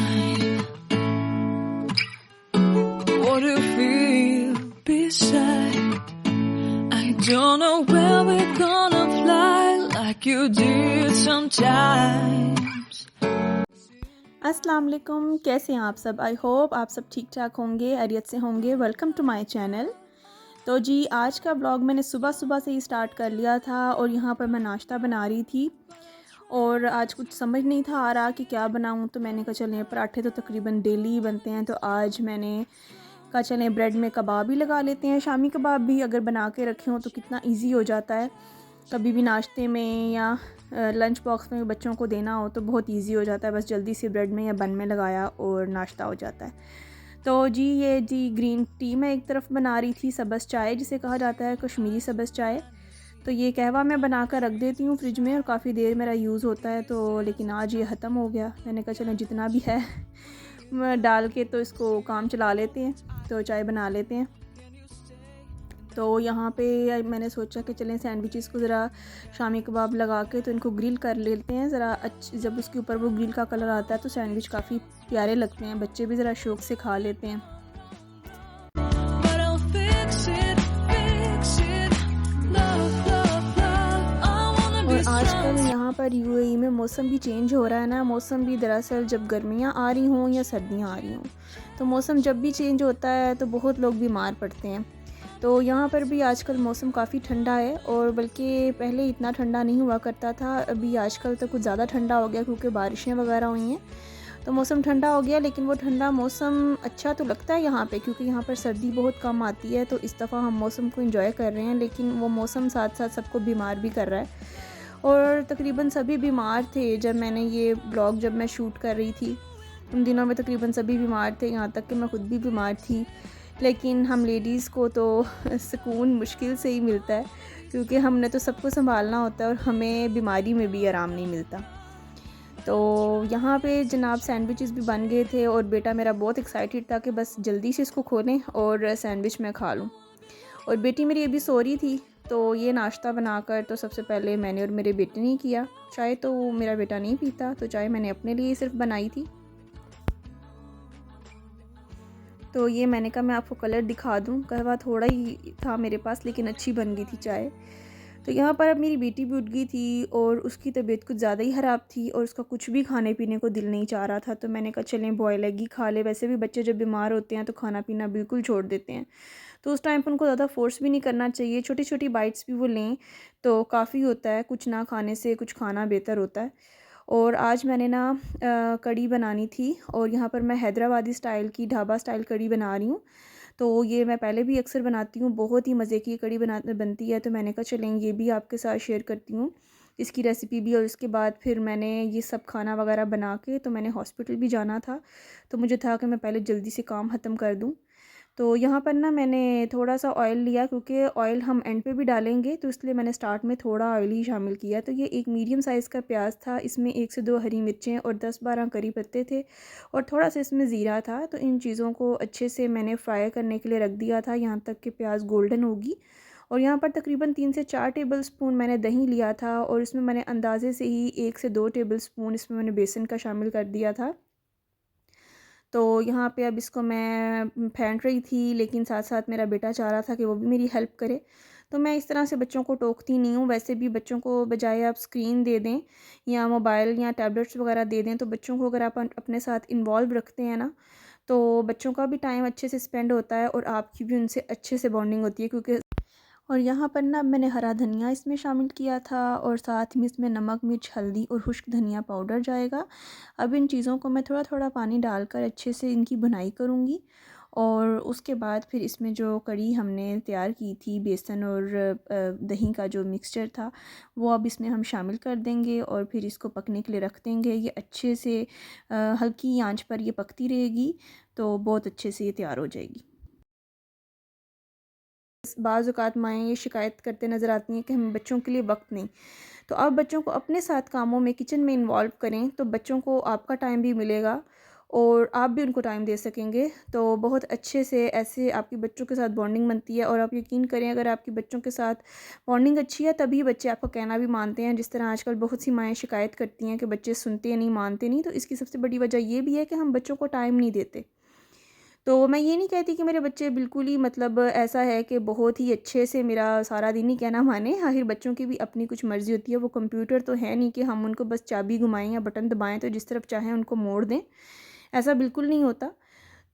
mine. What do you feel beside? I don't know where we're gonna fly like you did sometimes. अस्सलाम वालेकुम, कैसे हैं आप सब। आई होप आप सब ठीक ठाक होंगे, खैरियत से होंगे। Welcome to my channel. तो जी आज का ब्लॉग मैंने सुबह सुबह से ही स्टार्ट कर लिया था और यहाँ पर मैं नाश्ता बना रही थी और आज कुछ समझ नहीं था आ रहा कि क्या बनाऊँ। तो मैंने कहा चलें, पराठे तो तकरीबन डेली ही बनते हैं, तो आज मैंने कहा चलें ब्रेड में कबाब ही लगा लेते हैं। शामी कबाब भी अगर बना के रखे हों तो कितना ईजी हो जाता है, कभी भी नाश्ते में या लंच बॉक्स में बच्चों को देना हो तो बहुत इजी हो जाता है। बस जल्दी से ब्रेड में या बन में लगाया और नाश्ता हो जाता है। तो जी ये जी ग्रीन टी मैं एक तरफ बना रही थी, सब्ज़ चाय जिसे कहा जाता है, कश्मीरी सब्ज़ चाय। तो ये कहवा मैं बना कर रख देती हूँ फ्रिज में और काफ़ी देर मेरा यूज़ होता है। तो लेकिन आज ये ख़त्म हो गया, मैंने कहा चलें जितना भी है डाल के तो इसको काम चला लेते हैं, तो चाय बना लेते हैं। तो यहाँ पे मैंने सोचा कि चलें सैंडविचेस को ज़रा शामी कबाब लगा के तो इनको ग्रिल कर लेते हैं ज़रा जब उसके ऊपर वो ग्रिल का कलर आता है तो सैंडविच काफ़ी प्यारे लगते हैं, बच्चे भी ज़रा शौक़ से खा लेते हैं। और आजकल यहाँ पर यूएई में मौसम भी चेंज हो रहा है ना। मौसम भी दरअसल जब गर्मियाँ आ रही हों या सर्दियाँ आ रही हों, तो मौसम जब भी चेंज होता है तो बहुत लोग बीमार पड़ते हैं। तो यहाँ पर भी आजकल मौसम काफ़ी ठंडा है और बल्कि पहले इतना ठंडा नहीं हुआ करता था, अभी आजकल तो कुछ ज़्यादा ठंडा हो गया क्योंकि बारिशें वगैरह हुई हैं तो मौसम ठंडा हो गया। लेकिन वो ठंडा मौसम अच्छा तो लगता है यहाँ पे, क्योंकि यहाँ पर सर्दी बहुत कम आती है। तो इस दफ़ा हम मौसम को एंजॉय कर रहे हैं, लेकिन वो मौसम साथ साथ सबको बीमार भी कर रहा है और तकरीबन सभी बीमार थे। जब मैंने ये ब्लॉग जब मैं शूट कर रही थी उन दिनों में तकरीबन सभी बीमार थे, यहाँ तक कि मैं ख़ुद भी बीमार थी। लेकिन हम लेडीज़ को तो सुकून मुश्किल से ही मिलता है, क्योंकि हमने तो सबको संभालना होता है और हमें बीमारी में भी आराम नहीं मिलता। तो यहाँ पे जनाब सैंडविचेस भी बन गए थे और बेटा मेरा बहुत एक्साइटेड था कि बस जल्दी से इसको खोलें और सैंडविच मैं खा लूँ। और बेटी मेरी अभी सो रही थी, तो ये नाश्ता बनाकर तो सबसे पहले मैंने और मेरे बेटे ने किया। चाय तो मेरा बेटा नहीं पीता, तो चाय मैंने अपने लिए सिर्फ बनाई थी। तो ये मैंने कहा मैं आपको कलर दिखा दूं, कहवा थोड़ा ही था मेरे पास लेकिन अच्छी बन गई थी चाय। तो यहाँ पर अब मेरी बेटी भी उठ गई थी और उसकी तबीयत कुछ ज़्यादा ही ख़राब थी और उसका कुछ भी खाने पीने को दिल नहीं चाह रहा था। तो मैंने कहा चलें बॉयल एग ही खा ले। वैसे भी बच्चे जब बीमार होते हैं तो खाना पीना बिल्कुल छोड़ देते हैं, तो उस टाइम पर उनको ज़्यादा फोर्स भी नहीं करना चाहिए, छोटी छोटी बाइट्स भी वो लें तो काफ़ी होता है। कुछ ना खाने से कुछ खाना बेहतर होता है। और आज मैंने ना कढ़ी बनानी थी और यहाँ पर मैं हैदराबादी स्टाइल की ढाबा स्टाइल कढ़ी बना रही हूँ। तो ये मैं पहले भी अक्सर बनाती हूँ, बहुत ही मज़े की कढ़ी बनती है। तो मैंने कहा चलें ये भी आपके साथ शेयर करती हूँ इसकी रेसिपी भी। और उसके बाद फिर मैंने ये सब खाना वगैरह बना के तो मैंने हॉस्पिटल भी जाना था, तो मुझे था कि मैं पहले जल्दी से काम ख़त्म कर दूँ। तो यहाँ पर ना मैंने थोड़ा सा ऑयल लिया, क्योंकि ऑयल हम एंड पे भी डालेंगे तो इसलिए मैंने स्टार्ट में थोड़ा ऑयल ही शामिल किया। तो ये एक मीडियम साइज़ का प्याज था, इसमें 1 से 2 हरी मिर्चें और 10-12 करी पत्ते थे और थोड़ा सा इसमें ज़ीरा था। तो इन चीज़ों को अच्छे से मैंने फ्राई करने के लिए रख दिया था यहाँ तक कि प्याज गोल्डन होगी। और यहाँ पर तकरीबन 3 से 4 टेबल स्पून मैंने दही लिया था और इसमें मैंने अंदाजे से ही 1 से 2 टेबल स्पून इसमें मैंने बेसन का शामिल कर दिया था। तो यहाँ पे अब इसको मैं फेंट रही थी, लेकिन साथ साथ मेरा बेटा चाह रहा था कि वो भी मेरी हेल्प करे। तो मैं इस तरह से बच्चों को टोकती नहीं हूँ। वैसे भी बच्चों को बजाय आप स्क्रीन दे दें या मोबाइल या टैबलेट्स वगैरह दे दें, तो बच्चों को अगर आप अपने साथ इन्वॉल्व रखते हैं ना, तो बच्चों का भी टाइम अच्छे से स्पेंड होता है और आपकी भी उनसे अच्छे से बॉन्डिंग होती है। क्योंकि और यहाँ पर ना मैंने हरा धनिया इसमें शामिल किया था और साथ में इसमें नमक, मिर्च, हल्दी और खुश्क धनिया पाउडर जाएगा। अब इन चीज़ों को मैं थोड़ा थोड़ा पानी डालकर अच्छे से इनकी बुनाई करूँगी और उसके बाद फिर इसमें जो कढ़ी हमने तैयार की थी बेसन और दही का जो मिक्सचर था वो अब इसमें हम शामिल कर देंगे और फिर इसको पकने के लिए रख देंगे। ये अच्छे से हल्की आंच पर ये पकती रहेगी तो बहुत अच्छे से ये तैयार हो जाएगी। बाज़ औक़ात माएँ ये शिकायत करते नज़र आती हैं कि हमें बच्चों के लिए वक्त नहीं। तो आप बच्चों को अपने साथ कामों में किचन में इन्वॉल्व करें तो बच्चों को आपका टाइम भी मिलेगा और आप भी उनको टाइम दे सकेंगे। तो बहुत अच्छे से ऐसे आपके बच्चों के साथ बॉन्डिंग बनती है। और आप यकीन करें, अगर आपके बच्चों के साथ बॉन्डिंग अच्छी है तभी बच्चे आपका कहना भी मानते हैं। जिस तरह आजकल बहुत सी माएँ शिकायत करती हैं कि बच्चे सुनते नहीं, मानते नहीं, तो इसकी सबसे बड़ी वजह ये भी है कि हम बच्चों को टाइम नहीं देते। तो मैं ये नहीं कहती कि मेरे बच्चे बिल्कुल ही मतलब ऐसा है कि बहुत ही अच्छे से मेरा सारा दिन ही कहना माने। आखिर बच्चों की भी अपनी कुछ मर्ज़ी होती है, वो कंप्यूटर तो है नहीं कि हम उनको बस चाबी घुमाएं या बटन दबाएं तो जिस तरफ चाहें उनको मोड़ दें। ऐसा बिल्कुल नहीं होता।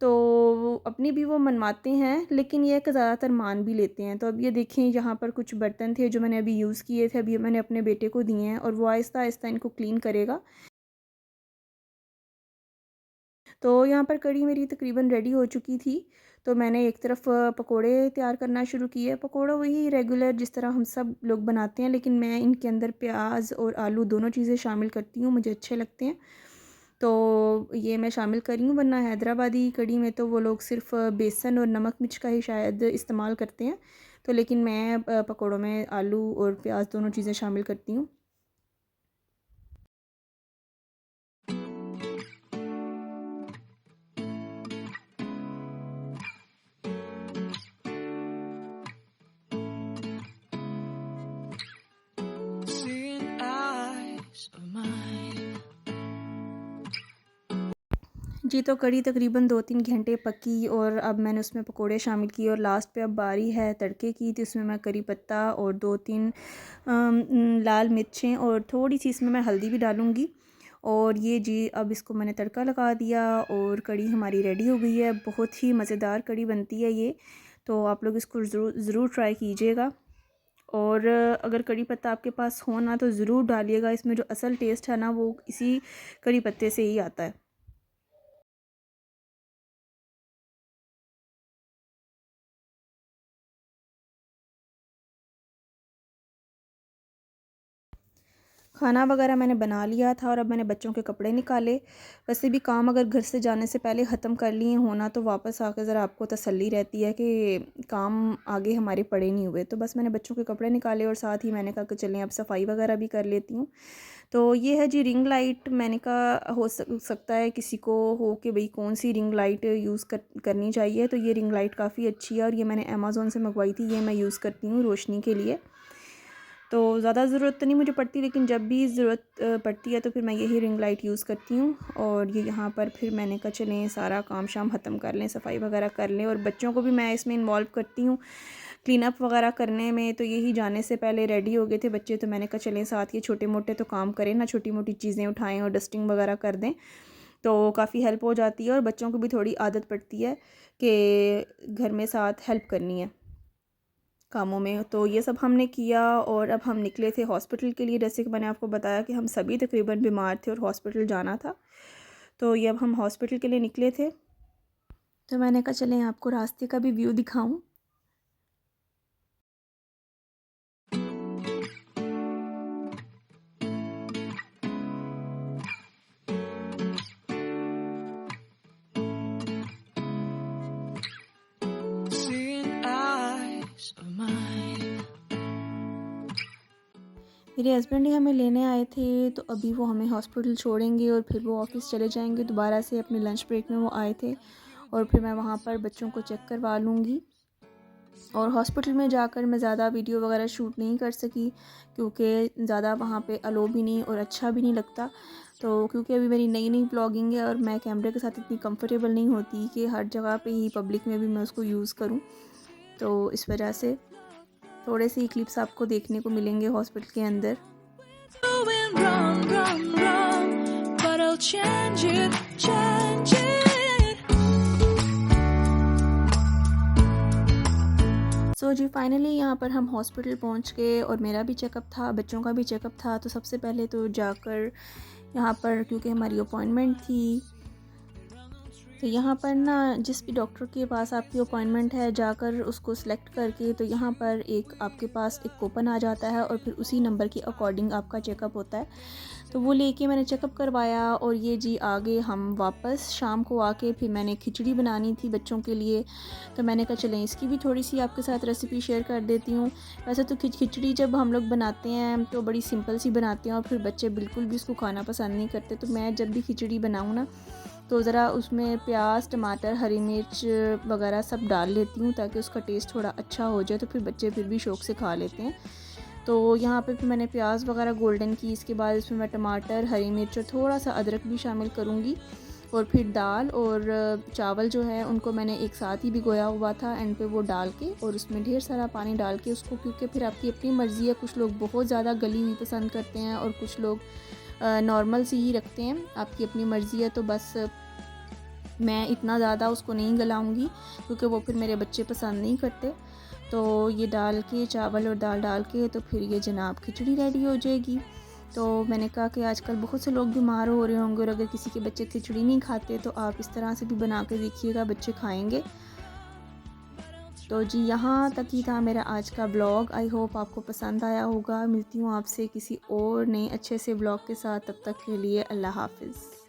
तो अपनी भी वो मनवाते हैं, लेकिन ये है कि ज़्यादातर मान भी लेते हैं। तो अब ये देखें, यहाँ पर कुछ बर्तन थे जो मैंने अभी यूज़ किए थे, अभी मैंने अपने बेटे को दिए हैं और वो आहिस्ता आहिस्ता इनको क्लीन करेगा। तो यहाँ पर कढ़ी मेरी तकरीबन रेडी हो चुकी थी। तो मैंने एक तरफ पकोड़े तैयार करना शुरू किए। पकोड़ा वही रेगुलर जिस तरह हम सब लोग बनाते हैं, लेकिन मैं इनके अंदर प्याज और आलू दोनों चीज़ें शामिल करती हूँ, मुझे अच्छे लगते हैं। तो ये मैं शामिल करी हूँ, वरना हैदराबादी कढ़ी में तो वो लोग सिर्फ बेसन और नमक मिर्च का ही शायद इस्तेमाल करते हैं। तो लेकिन मैं पकोड़ों में आलू और प्याज दोनों चीज़ें शामिल करती हूँ। Seeing eyes of mine. जी, तो कढ़ी तकरीबन 2-3 घंटे पकी और अब मैंने उसमें पकोड़े शामिल किए और लास्ट पे अब बारी है तड़के की। तो इसमें मैं करी पत्ता और 2-3 लाल मिर्चें और थोड़ी सी इसमें मैं हल्दी भी डालूँगी। और ये जी, अब इसको मैंने तड़का लगा दिया और कढ़ी हमारी रेडी हो गई है। बहुत ही मज़ेदार कढ़ी बनती है ये, तो आप लोग इसको ज़रूर ट्राई कीजिएगा। और अगर कड़ी पत्ता आपके पास हो ना तो ज़रूर डालिएगा। इसमें जो असल टेस्ट है ना वो इसी कड़ी पत्ते से ही आता है। खाना वगैरह मैंने बना लिया था और अब मैंने बच्चों के कपड़े निकाले। वैसे भी काम अगर घर से जाने से पहले ख़त्म कर लिए होना तो वापस आकर ज़रा आपको तसल्ली रहती है कि काम आगे हमारे पड़े नहीं हुए। तो बस मैंने बच्चों के कपड़े निकाले और साथ ही मैंने कहा कि चलें अब सफाई वगैरह भी कर लेती हूँ। तो ये है जी रिंग लाइट। मैंने कहा हो सकता है किसी को हो कि भाई कौन सी रिंग लाइट यूज़ करनी चाहिए। तो ये रिंग लाइट काफ़ी अच्छी है और ये मैंने अमेज़ोन से मंगवाई थी। ये मैं यूज़ करती हूँ रोशनी के लिए। तो ज़्यादा ज़रूरत तो नहीं मुझे पड़ती, लेकिन जब भी ज़रूरत पड़ती है तो फिर मैं यही रिंग लाइट यूज़ करती हूँ। और ये यहाँ पर फिर मैंने कहा चलें सारा काम शाम ख़त्म कर लें, सफाई वगैरह कर लें। और बच्चों को भी मैं इसमें इन्वॉल्व करती हूँ क्लीन अप वगैरह करने में। तो यही जाने से पहले रेडी हो गए थे बच्चे, तो मैंने कहा चलें साथ ये छोटे मोटे तो काम करें ना, छोटी मोटी चीज़ें उठाएँ और डस्टिंग वगैरह कर दें, तो काफ़ी हेल्प हो जाती है और बच्चों को भी थोड़ी आदत पड़ती है कि घर में साथ हेल्प करनी है कामों में। तो ये सब हमने किया और अब हम निकले थे हॉस्पिटल के लिए। जैसे कि मैंने आपको बताया कि हम सभी तकरीबन बीमार थे और हॉस्पिटल जाना था। तो ये अब हम हॉस्पिटल के लिए निकले थे। तो मैंने कहा चलें आपको रास्ते का भी व्यू दिखाऊं। Seeing eyes of mine. मेरे हस्बैंड ही हमें लेने आए थे, तो अभी वो हमें हॉस्पिटल छोड़ेंगे और फिर वो ऑफ़िस चले जाएंगे। दोबारा से अपने लंच ब्रेक में वो आए थे और फिर मैं वहाँ पर बच्चों को चेक करवा लूँगी। और हॉस्पिटल में जाकर मैं ज़्यादा वीडियो वगैरह शूट नहीं कर सकी क्योंकि ज़्यादा वहाँ पे अलो भी नहीं और अच्छा भी नहीं लगता। तो क्योंकि अभी मेरी नई नई ब्लॉगिंग है और मैं कैमरे के साथ इतनी कंफर्टेबल नहीं होती कि हर जगह पे ही पब्लिक में भी मैं उसको यूज़ करूँ। तो इस वजह से थोड़े से ही क्लिप्स आपको देखने को मिलेंगे हॉस्पिटल के अंदर। Going wrong, wrong, wrong, but I'll change it, change it. So जी फाइनली यहाँ पर हम हॉस्पिटल पहुँच गए और मेरा भी चेकअप था, बच्चों का भी चेकअप था। तो सबसे पहले तो जाकर यहाँ पर, क्योंकि हमारी अपॉइंटमेंट थी, तो यहाँ पर ना जिस भी डॉक्टर के पास आपकी अपॉइंटमेंट है जाकर उसको सिलेक्ट करके, तो यहाँ पर एक आपके पास एक कूपन आ जाता है और फिर उसी नंबर के अकॉर्डिंग आपका चेकअप होता है। तो वो लेके मैंने चेकअप करवाया और ये जी आगे हम वापस शाम को आके फिर मैंने खिचड़ी बनानी थी बच्चों के लिए। तो मैंने कहा चलें इसकी भी थोड़ी सी आपके साथ रेसिपी शेयर कर देती हूँ। वैसे तो खिचड़ी जब हम लोग बनाते हैं तो बड़ी सिंपल सी बनाते हैं और फिर बच्चे बिल्कुल भी उसको खाना पसंद नहीं करते। तो मैं जब भी खिचड़ी बनाऊँ ना तो ज़रा उसमें प्याज, टमाटर, हरी मिर्च वगैरह सब डाल लेती हूँ ताकि उसका टेस्ट थोड़ा अच्छा हो जाए, तो फिर बच्चे फिर भी शौक़ से खा लेते हैं। तो यहाँ पे फिर मैंने प्याज वगैरह गोल्डन की, इसके बाद इसमें मैं टमाटर, हरी मिर्च और थोड़ा सा अदरक भी शामिल करूँगी। और फिर दाल और चावल जो है उनको मैंने एक साथ ही भिगोया हुआ था, एंड पे वो डाल के और उसमें ढेर सारा पानी डाल के उसको, क्योंकि फिर आपकी अपनी मर्ज़ी है, कुछ लोग बहुत ज़्यादा गली हुई पसंद करते हैं और कुछ लोग नॉर्मल सी ही रखते हैं, आपकी अपनी मर्ज़ी है। तो बस मैं इतना ज़्यादा उसको नहीं गलाऊंगी क्योंकि वो फिर मेरे बच्चे पसंद नहीं करते। तो ये डाल के चावल और दाल डाल के तो फिर ये जनाब खिचड़ी रेडी हो जाएगी। तो मैंने कहा कि आजकल बहुत से लोग बीमार हो रहे होंगे और अगर किसी के बच्चे खिचड़ी नहीं खाते तो आप इस तरह से भी बना के देखिएगा, बच्चे खाएंगे। तो जी यहाँ तक ही था मेरा आज का ब्लॉग। आई होप आपको पसंद आया होगा। मिलती हूँ आपसे किसी और नए अच्छे से ब्लॉग के साथ, तब तक के लिए अल्लाह हाफ़िज़।